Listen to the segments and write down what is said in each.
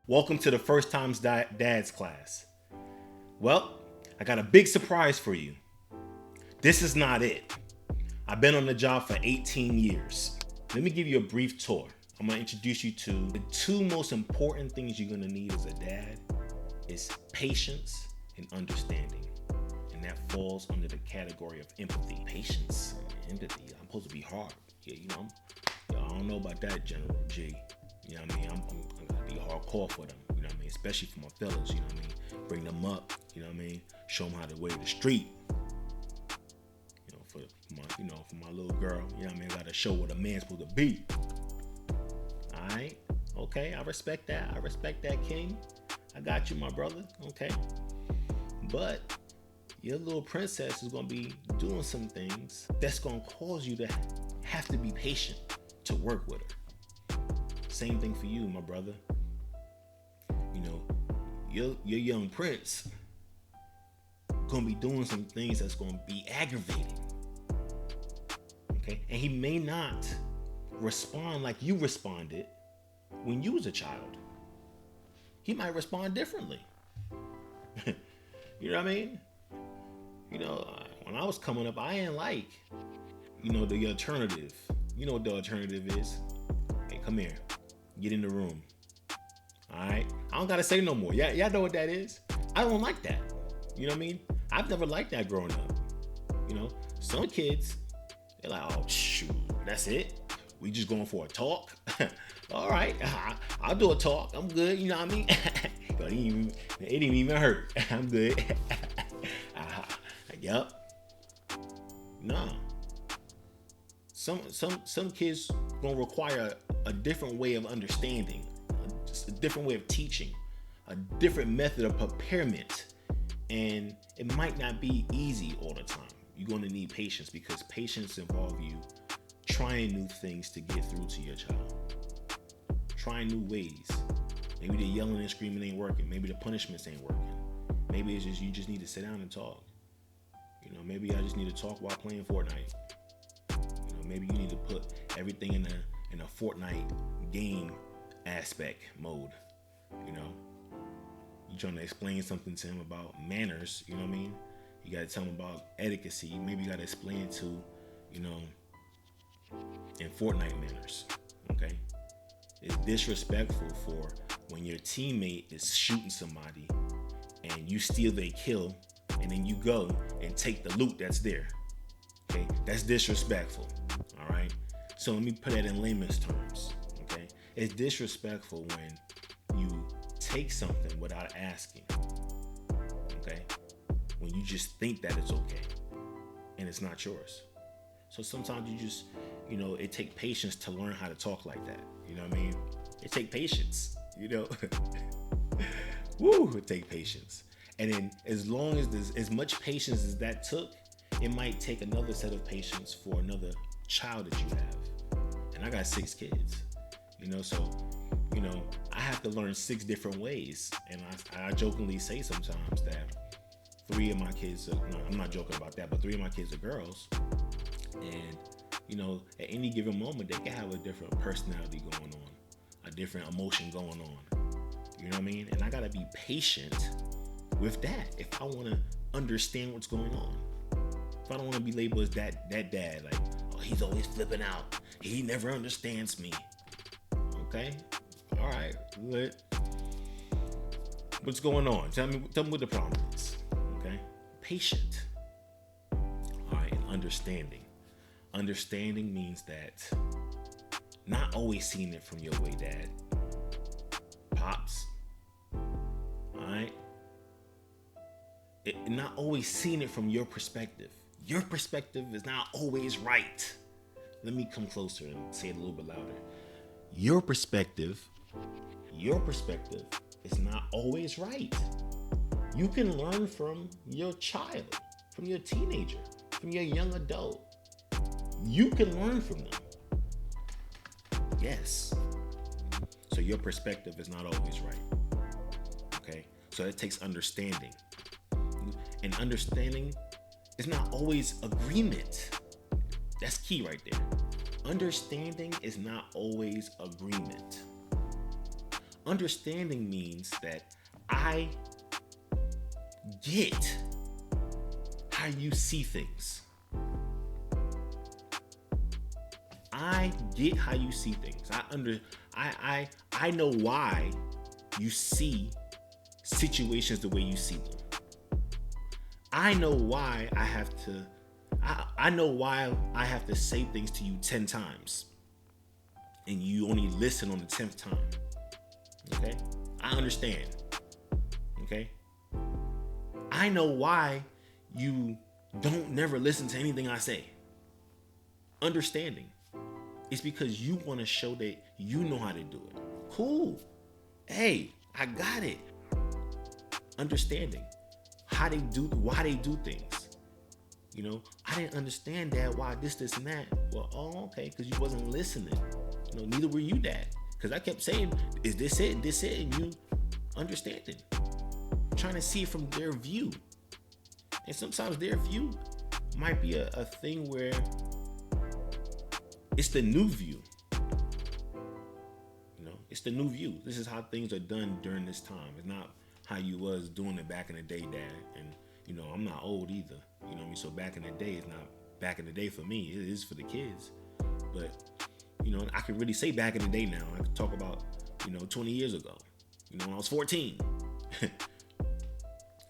Welcome to the First Times Dads class. Well, I got a big surprise for you. This is not it. I've been on the job for 18 years. Let me give you a brief tour. I'm gonna introduce you to the two most important things you're gonna need as a dad is patience and understanding. And that falls under the category of empathy. Patience and empathy. I'm supposed to be hard. Yeah, I don't know about that, General G. You know what I mean? I'm gonna be hardcore for them. You know what I mean? Especially for my fellas. You know what I mean? Bring them up. You know what I mean? Show them how to wave the street. For my little girl. You know what I mean? I gotta show what a man's supposed to be. All right. Okay. I respect that. I respect that, King. I got you, my brother. Okay. But your little princess is gonna be doing some things that's gonna cause you to have to be patient to work with her. Same thing for you, my brother. You know, your young prince gonna be doing some things that's gonna be aggravating. Okay, and he may not respond like you responded when you was a child. He might respond differently. You know what I mean? When I was coming up, I ain't like, the alternative. You know what the alternative is? Hey, come here. Get in the room. All right? I don't got to say no more. Y'all know what that is? I don't like that. You know what I mean? I've never liked that growing up. Some kids, they're like, oh, shoot, that's it? We just going for a talk? All right, I'll do a talk. I'm good, you know what I mean? It didn't even hurt. I'm good. Yep. No. Some kids gonna require a different way of understanding, just a different way of teaching, a different method of preparement, and it might not be easy all the time. You're gonna need patience because patience involves you trying new things to get through to your child, trying new ways. Maybe the yelling and screaming ain't working. Maybe the punishments ain't working. Maybe it's just you just need to sit down and talk. Maybe I just need to talk while playing Fortnite. Maybe you need to put everything in a Fortnite game aspect mode. You trying to explain something to him about manners. You know what I mean? You got to tell him about etiquette. Maybe you got to explain to, in Fortnite manners. Okay, it's disrespectful for when your teammate is shooting somebody and you steal their kill, and then you go and take the loot that's there. Okay, that's disrespectful. All right. So let me put that in layman's terms. Okay, it's disrespectful when you take something without asking. Okay, when you just think that it's okay and it's not yours. So sometimes you just, it takes patience to learn how to talk like that. You know what I mean? It takes patience. Woo! It takes patience. And then as long as there's as much patience as that took, it might take another set of patience for another child that you have. And I got 6 kids, so, I have to learn 6 different ways. And I jokingly say sometimes that 3 of my kids are, no, I'm not joking about that, but 3 of my kids are girls. And, at any given moment, they can have a different personality going on, a different emotion going on. You know what I mean? And I got to be patient with that if I want to understand what's going on. If I don't want to be labeled as that dad, like, oh, he's always flipping out. He never understands me. Okay? All right. Good. What's going on? Tell me what the problem is. Okay? Patient. All right. And understanding. Understanding means that not always seeing it from your way, Dad. Pops. All right? Not always seeing it from your perspective. Your perspective is not always right. Let me come closer and say it a little bit louder. Your perspective is not always right. You can learn from your child, from your teenager, from your young adult. You can learn from them. Yes. So your perspective is not always right. Okay? So it takes understanding. And understanding is not always agreement. That's key right there. Understanding is not always agreement. Understanding means that I get how you see things. I get how you see things. I know why you see situations the way you see them. I know why I have to say things to you 10 times and you only listen on the 10th time. Okay? I understand. Okay? I know why you don't never listen to anything I say. Understanding. It's because you want to show that you know how to do it. Cool. Hey, I got it. Understanding why they do things. You know, I didn't understand that, why this, and that. Well, okay, because you wasn't listening. You know, neither were you, Dad. Because I kept saying, is this it, and you understanding. Trying to see it from their view. And sometimes their view might be a thing where it's the new view. You know, it's the new view. This is how things are done during this time. It's not how you was doing it back in the day, Dad. And, you know, I'm not old either. You know what I mean? So back in the day is not back in the day for me. It is for the kids. But, you know, I can really say back in the day now. I can talk about, 20 years ago. You know, when I was 14.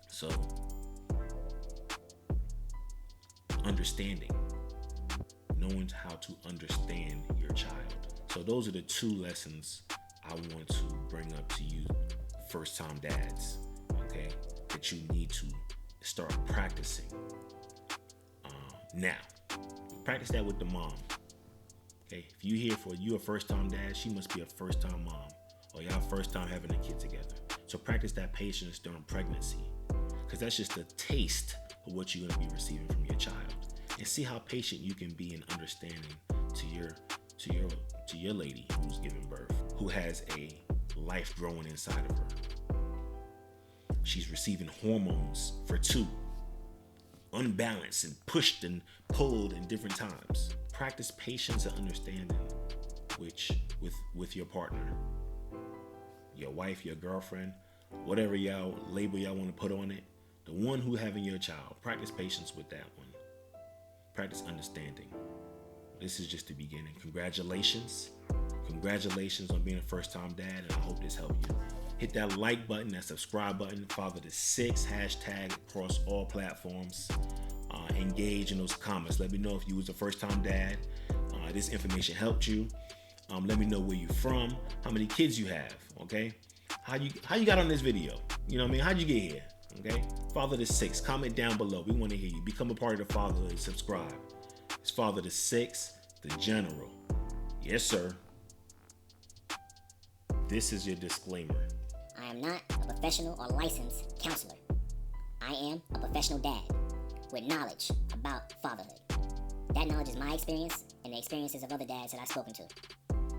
So, understanding. Knowing how to understand your child. So those are the two lessons I want to bring up to you, first-time dads, okay, that you need to start practicing. Now, practice that with the mom. Okay, if you're a first-time dad, she must be a first-time mom, or y'all first time having a kid together. So practice that patience during pregnancy, because that's just a taste of what you're going to be receiving from your child. And see how patient you can be in understanding to your lady who's giving birth, who has a life growing inside of her. She's receiving hormones for 2, unbalanced and pushed and pulled in different times. Practice patience and understanding with your partner, your wife, your girlfriend, whatever label y'all want to put on it. The one who having your child. Practice patience with that one. Practice understanding. This is just the beginning. Congratulations. Congratulations on being a first-time dad, and I hope this helped you. Hit that like button, that subscribe button, Father6 hashtag across all platforms. Engage in those comments. Let me know if you was a first-time dad. This information helped you. Let me know where you're from, how many kids you have, okay? How you got on this video? You know what I mean? How'd you get here? Okay, Father6. Comment down below. We want to hear you. Become a part of the Fatherhood. Subscribe. It's Father6, the General. Yes, sir. This is your disclaimer. I am not a professional or licensed counselor. I am a professional dad with knowledge about fatherhood. That knowledge is my experience and the experiences of other dads that I've spoken to.